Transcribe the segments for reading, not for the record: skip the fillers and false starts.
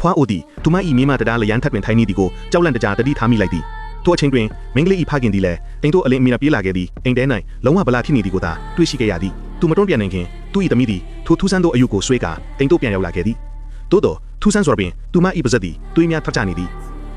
ဖွားအိုဒီသူမဤမိမတရားလျံထပ်တွင်ထိုင်းနေသည်ကိုကြောက်လန့်တကြားတတိထားမိလိုက်သည်ထိုအချိန်တွင်မင်းကလေးဤဖခင်သည်လည်းအိမ်တို့အလင်းအမီနာပြေးလာခဲ့သည်အိမ်ထဲ၌လုံးဝဗလာဖြစ်နေသည်ကိုသာတွေ့ရှိခဲ့ရသည်သူမတွန်းပြန်နိုင်ခင်သူ၏သမီးသည်ထိုထူးဆန်းသောအယုကိုဆွဲကာအိမ်တို့ပြန်ရောက်လာခဲ့သည်သို့သောထူးဆန်းစွာပင်သူမ၏ပါဇက်သည်တွေးများထပ်ချနေသည်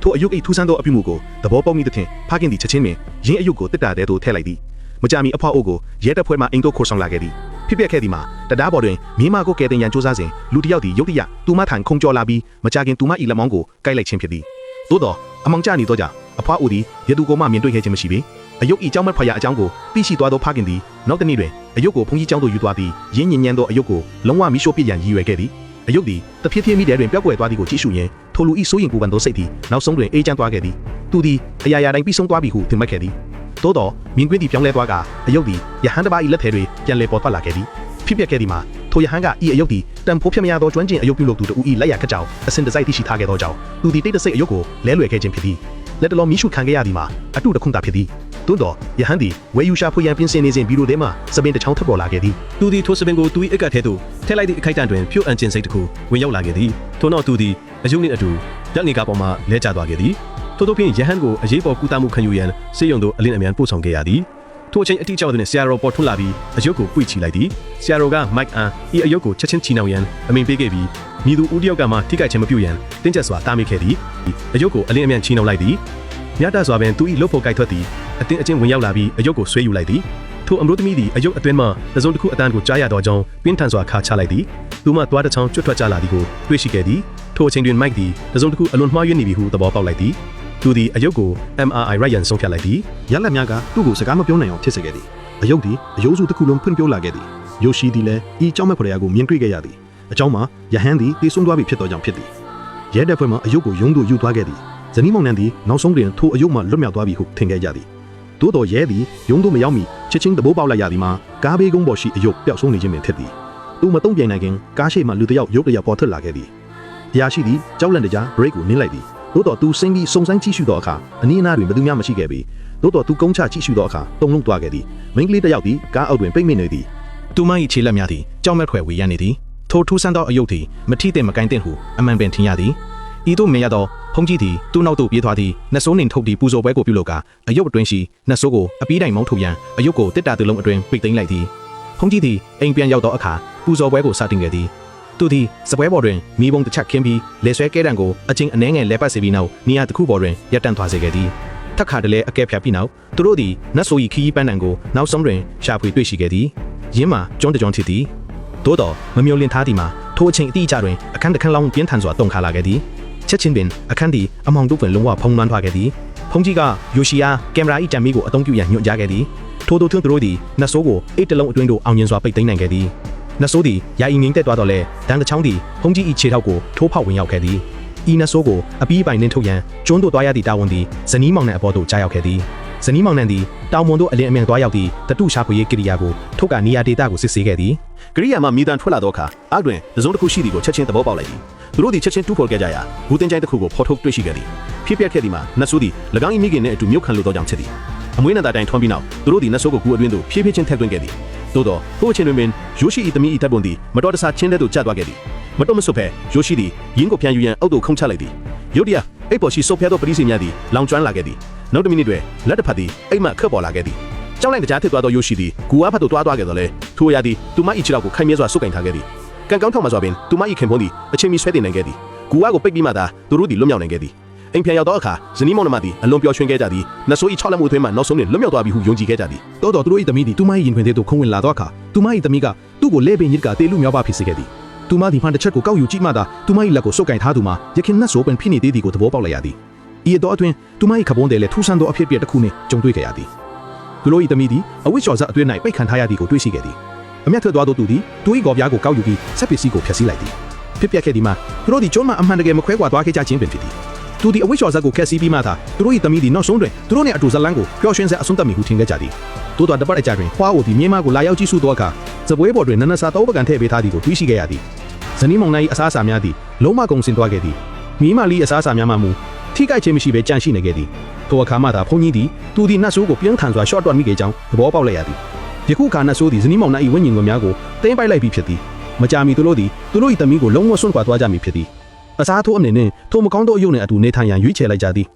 ထိုအယု၏ထူးဆန်းသောအပြုမှုကိုသဘောပေါက်မိသဖြင့်ဖခင်သည်ချက်ချင်းပင်ရင်းအယုကိုတစ်တာတဲသို့ထည့်လိုက်သည်မကြမီအဖွားအိုကိုရဲတပ်ဖွဲ့မှအိမ်တို့ခေါ်ဆောင်လာခဲ့သည်ဖြစ်ပျက်ခဲ့သည်မှာတရားပေါ်တွင်မိမကိုကယ်တင်ရန်စူးစမ်းစဉ်လူတစ်ယောက်သည်ရုတ်တရက်သူမထံခုံကျော်လာပြီးမကြခင်သူမ၏လက်မောင်းကိုကိုက်လိုက်ခြင်းဖြစ်သည်သို့သောအမောင်ကျနေသောကြောင့်အဖွားအိုသည်ရသူကိုမှမြင်တွေ့ခဲ့ခြင်းမရှိပေအယုတ်ဤเจ้าမက်ဖွာရအကြောင်းကိုသိရှိသွားသောဖခင်သည်နောက်တနေ့တွင်အယုတ်ကိုဘုန်းကြီးကျောင်းသို့ယူသွားပြီးရင်းညင်ညံသောအယုတ်ကိုလုံးဝမိရှို့ပြစ်ရန်ရည်ရွယ်ခဲ့သည်အယုတ်သည်တဖြည်းဖြည်းမိတဲ့တွင်ပျောက်ကွယ်သွားသည်ကိုကြည့်ရှုရင်းထိုလူဤစိုးရင်ပူပန်သောစိတ်သည်နောက်ဆုံးတွင်အေးချမ်းသွားခဲ့သည်သူသည်အရာရာတိုင်းပြီးဆုံးသွားပြီဟုထင်မှတ်ခဲ့သည်သို့သောမြင်ကွင်းသည်ပြောင်းလဲသွားကအယုတ်သည်ယဟန်တစ်ပါး၏လက်ထဲတွင်ပြန်လည်ပေါ်ထွက်လာခဲ့သည်ဖြစ်ပျက်ခဲ့သည်မှာထိုယဟန်ကဤအယုတ်သည်တန်ဖိုးဖြစ်မရသောကျွမ်းကျင်အယုတ်ပြုလုပ်သူတို့၏လက်ရခက်ကြောင်အစဉ်တစိုက်သိရှိထားခဲ့သောကြောင့်သူသည်တိတ်တဆိတ်အယုတ်ကိုလဲလွယ်ခဲ့ခြင်းဖြစ်သည်လက်တလုံးမိရှုခံခဲ့ရသည်မှာအတုတခုသာဖြစ်သည်သို့သောယဟန်သည်ဝေယူရှာဖွေရန်ပြင်ဆင်နေစဉ်ဘီရိုထဲမှစပင်တစ်ချောင်းထပ်ပေါ်လာခဲ့သည်သူသည်ထိုစပင်ကိုသူ၏အက်ကထဲသို့ထည့်လိုက်သည့်အခိုက်အတန့်တွင်ပြုတ်အန်ကျင်စိတ်တစ်ခုဝင်ရောက်လာခဲ့သည်ထို့နောက်သူသည်အယုတ်နှင့်အတူရက်နေကပေါ်မှလဲကျသွားခဲ့သည်ထို့သောဖြင့်ယဟန်ကိုအရေးပေါ်ကူတာမှုခံယူရန်စေယုံသို့အလင်းအမြန်ပို့ဆောင်ခဲ့ရသည်ထိုအချိန်အတိအကျတွင်ဆရာတော်ပေါ်ထွန်းလာပြီးအယုတ်ကိုပွေချီလိုက်သည်ဆရာတော်ကမိုက်အန်ဤအယုတ်ကိုချက်ချင်းချီနှောင်ရန်အမိန်ပေးခဲ့ပြီးမိသူဦးတယောက်ကမှထိခိုက်ခြင်းမပြုရန်တင်းကျပ်စွာတားမြစ်ခဲ့သည်အယုတ်ကိုအလင်းအမြန်ချီနှောင်လိုက်သည်ညတာစွာပင်သူ၏လှုပ်ဖို့ကြိုက်ထွက်သည်အတင်းအကျဉ်းဝင်ရောက်လာပြီးအယုတ်ကိုဆွဲယူလိုက်သည်ထိုအမျိုးသမီးသည်အယုတ်အတွင်းမှတစုံတစ်ခုအတန်းကိုကြားရသောကြောင့်ပြင်းထန်စွာခါချလိုက်သည်သူမှသွားတစ်ချောင်းကျွတ်ထွက်ကြလာသည်ကိုတွေ့ရှိခဲ့သည်ထိုအချိန်တွင်မိုက်သည်တစုံတစ်ခုအလွန်မှားယွင်းနေပြီဟုသဘောပေါက်လိုက်သည်သူသည်အယုတ်ကို MRI ရိုက်ရန်ဆုံးဖြတ်လိုက်သည်ရလက်များကသူ့ကိုစကားမပြောနိုင်အောင်ဖြစ်စေခဲ့သည်အယုတ်သည်အယိုးစုတစ်ခုလုံးဖွင့်ပြလာခဲ့သည်ယိုရှိသည်လည်းဤเจ้าမက်ဖရယာကိုမြင်တွေ့ခဲ့ရသည်အကြောင်းမှာယဟန်သည်တည်ဆုံသွားပြီဖြစ်သောကြောင့်ဖြစ်သည်ရဲတပ်ဖွဲ့မှအယုတ်ကိုယုံသို့ယူသွားခဲ့သည်ဇနီးမောင်နှံသည်နောက်ဆုံးတွင်ထိုအယုတ်မှလွတ်မြောက်သွားပြီဟုထင်ခဲ့ကြသည်သို့တော်ရဲသည်ယုံသို့မရောက်မီချက်ချင်းသဘောပေါက်လိုက်ရသည်မှာကားဘေးကုန်းပေါ်ရှိအယုတ်ပျောက်ဆုံးနေခြင်းပင်ဖြစ်သည်သူမတုံ့ပြန်နိုင်ခင်ကားရှိမှလူတစ်ယောက်ရုတ်တရက်ပေါ်ထွက်လာခဲ့သည်အရာရှိသည်ကြောက်လန့်တကြားဘရိတ်ကိုနင်းလိုက်သည်သို့တော်သူစိမ့်ပြီးစုံစမ်းကြည့်ရှုသောအခါအနီးအနားတွင်ဘယ်သူမှမရှိခဲ့ပေသို့တော်သူကုန်းချကြည့်ရှုသောအခါတုန်လှုပ်သွားခဲ့သည်မိန်းကလေးတစ်ယောက်သည်ကားအောက်တွင်ပိတ်မိနေသည်သူမ၏ခြေလက်များသည်ကြောက်မက်ဖွယ်ဝေရနေသည်ထိုထူးဆန်းသောအယုတ်သည်မထိသင့်မကိုင်းသင့်ဟုအမှန်ပင်ထင်ရသည်ဤသို့မြင်ရသောဖုန်ကြီးသည်သူ့နောက်သို့ပြေးသွားသည်နှဆိုးနှင်ထုတ်သည့်ပူဇော်ပွဲကိုပြုလုပ်ကာအယုတ်အတွင်းရှိနှဆိုးကိုအပီးတိုင်မုံထုတ်ရန်အယုတ်ကိုတစ်တာသူလုံးအတွင်းပိတ်သိမ်းလိုက်သည်ဖုန်ကြီးသည်အိမ်ပြန်ရောက်သောအခါပူဇော်ပွဲကိုစတင်ခဲ့သည်သူသည်စပွဲပေါ်တွင်မိဘုံတစ်ချက်ခင်းပြီးလေဆွဲကဲတံကိုအချင်းအနှဲငယ်လဲပတ်စေပြီးနောက်နေရာတစ်ခုပေါ်တွင်ရပ်တန့်သွားစေခဲ့သည်ထက်ခါတလဲအကဲဖြတ်ပြီးနောက်သူတို့သည်နတ်ဆို၏ခီးပန်းတံကိုနောက်ဆုံးတွင်ရှာဖွေတွေ့ရှိခဲ့သည်ရင်းမှာကျွန်းတကြွန်းဖြစ်သည်သို့တော်မမျောလင့်ထားသည်မှာထိုအချိန်အတိအကျတွင်အခန်းတစ်ခန်းလောင်းပြင်းထန်စွာတုန်ခါလာခဲ့သည်ချက်ချင်းပင်အခန်းသည်အမောင်တို့ပင်လုံးဝဖုံးလွှမ်းသွားခဲ့သည်ဖုန်ကြီးကယိုရှိယာကင်မရာ၏တံမီးကိုအသုံးပြုရန်ညွှန်ကြားခဲ့သည်ထို့သူတို့သည်နတ်ဆိုးကိုအိတ်တလုံးအတွင်းသို့အောင်မြင်စွာပိတ်သိမ်းနိုင်ခဲ့သည်နတ်ဆိုးသည်ယာယီငိမ့်သက်သွားတော့လဲဒန်တစ်ချောင်းသည်ဖုန်ကြီး၏ခြေထောက်ကိုထိုးဖောက်ဝင်ရောက်ခဲ့သည်ဤနတ်ဆိုးကိုအပီးပိုင်နှင်းထုတ်ရန်ကျွန်းတို့သွားရသည့်တာဝန်သည်ဇနီးမောင်နှံအပေါ်သို့ကြားရောက်ခဲ့သည်ဇနီးမောင်နှံသည်တောင်မွန်တို့အလင်းအမြန်သွားရောက်သည့်တတုရှာဖွေရေးကိရိယာကိုထုတ်ကနေရာဒေတာကိုစစ်ဆေးခဲ့သည်ကိရိယာမှမိသားထွက်လာသောအခါအောက်တွင်တစုံတစ်ခုရှိသည်ကိုချက်ချင်းသဘောပေါက်လိုက်သည်သူတို့သည်ချက်ချင်းတူးဖော်ခဲ့ကြရာဘူးတင်ချိုင်းတစ်ခုကိုဖော်ထုတ်တွေ့ရှိခဲ့သည်ဖြစ်ပျက်ခဲ့သည်မှာနတ်ဆိုးသည်၎င်း၏မိခင်နှင့်အတူမြုပ်ခံလိုသောကြောင့်ဖြစ်သည်အမွေးနံတာတိုင်ထွန်းပြီးနောက်သူတို့သည်နတ်ဆိုးကိုကူအတွင်းသို့ဖြည်းဖြည်းချင်းထည့်သွင်းခဲ့သည်သို့သောထိုအချိန်တွင်ပင်ယိုရှိ၏သမီး၏တပ်ပွန်သည်မတော်တဆချင်းတဲ့သို့ကျသွားခဲ့သည်မတော်မဆွဖဲယိုရှိသည်ရင်းကိုပြန်ယူရန်အောက်သို့ခုန်ချလိုက်သည်ရုတ်တရက်အိပ်ပေါ်ရှိဆုပ်ဖျားသောပရိသေများသည်လောင်ကျွမ်းလာခဲ့သည်နောက်တစ်မိနစ်တွင်လက်တစ်ဖက်သည်အိမ်မှခတ်ပေါ်လာခဲ့သည်ကြောက်လိုက်တကြားဖြစ်သွားသောယိုရှိသည်ဂူအားဖက်သို့တွားသွားခဲ့တော်လဲထိုအရာသည်သူမ၏ခြေထောက်ကိုခိုင်မြဲစွာဆုပ်ကင်ထားခဲ့သည်ကံကောင်းထောက်မှစွာပင်သူမ၏ခင်ပွန်းသည်အချိန်မီဆွဲတင်နိုင်ခဲ့သည်ဂူအားကိုပိတ်ပြီးမှသာသူတို့သည်လွတ်မြောက်နိုင်ခဲ့သည်အိမ်ပြန်ရောက်သောအခါဇနီးမောင်နှမသည်အလွန်ပျော်ရွှင်ခဲ့ကြသည်နတ်ဆိုး၏6လက်မှုအတွင်းမှနောက်ဆုံးတွင်လွတ်မြောက်သွားပြီဟုယုံကြည်ခဲ့ကြသည်သို့တော်သူတို့၏သမီးသည်သူမ၏ရင်ခွင်ထဲသို့ခုံဝင်လာသောအခါသူမ၏သမီးကသူ့ကိုလဲပင်ရစ်ကတေလူမြောက်ပါဖြစ်စေခဲ့သည်သူမသည်မှတစ်ချက်ကိုကောက်ယူကြည့်မှသာသူမ၏လက်ကိုဆုပ်ကင်ထားသူမှာရခင်နတ်ဆိုးပင်ဖြစ်နေသေးသည်ကိုသဘောပေါက်လိုက်ရသည်ဤတော့အတွင်းသူမ၏ခပွန်းတယ်လည်းထူးဆန်းသောအဖြစ်ပြက်တစ်ခုနှင့်ကြုံတွေ့ခဲ့ရသည်သူတို့၏သမီးသည်အဝိဇ္ဇော်ဇအတွင်း၌ပိတ်ခံထားရသည်ကိုတွေ့ရှိခဲ့သည်အမျက်ထွက်သွားသောသူသည်သူ၏ကော်ပြားကိုကောက်ယူပြီးဆက်ပစ္စည်းကိုဖျက်ဆီးလိုက်သည်ဖြစ်ပျက်ခဲ့သည်မှာသူတို့သည်ကျွန်းမှအမှန်တကယ်မခွဲကွာသွားခဲ့ကြခြင်းပင်ဖြစ်သည်သူသည်အဝိဇ္ဇော်ဇကိုဖျက်ဆီးပြီးမှသာသူတို့၏သမီးသည်နောက်ဆုံးတွင်သူတို့နှင့်အတူဇလန်းကိုပျော်ရွှင်စေအဆုံးသတ်မိဟုထင်ခဲ့ကြသည်သို့တော်တပတ်အကြာတွင်ဖွားအိုသည်မြေမကိုလာရောက်ကြည့်ရှုသောအခါစပွဲပေါ်တွင်နနဆာတောပကံထည့်ပေးထားသည်ကိုတွေ့ရှိခဲ့ရသည်ဇနီးမောင်နှံ၏အစားအစာများသည်လုံးဝကုန်စင်သွားခဲ့သည်မိမလီအစားအစာများမှမူထိခိုက်ခြင်းမရှိဘဲကြန့်ရှိနေခဲ့သည်ထိုအခါမှသာဖုန်ကြီးသည်သူသည်နတ်ဆိုးကိုပြင်းထန်စွာရှော့တွတ်မိခဲ့ကြောင်းသဘောပေါက်လိုက်ရသည်ယခုအခါနတ်ဆိုးသည်ဇနီးမောင်နှံ၏ဝိညာဉ်ကိုများကိုတင်းပိုက်လိုက်ပြီးဖြစ်သည်မကြာမီသူတို့သည်သူတို့၏သမီးကိုလုံးဝဆွန့်ခွာသွားကြမည်ဖြစ်သည် အစားထိုးအနေနဲ့ထိုမကောင်းသောအယုတ်နှင့်အတူနေထိုင်ရန်ရွေးချယ်လိုက်ကြသည်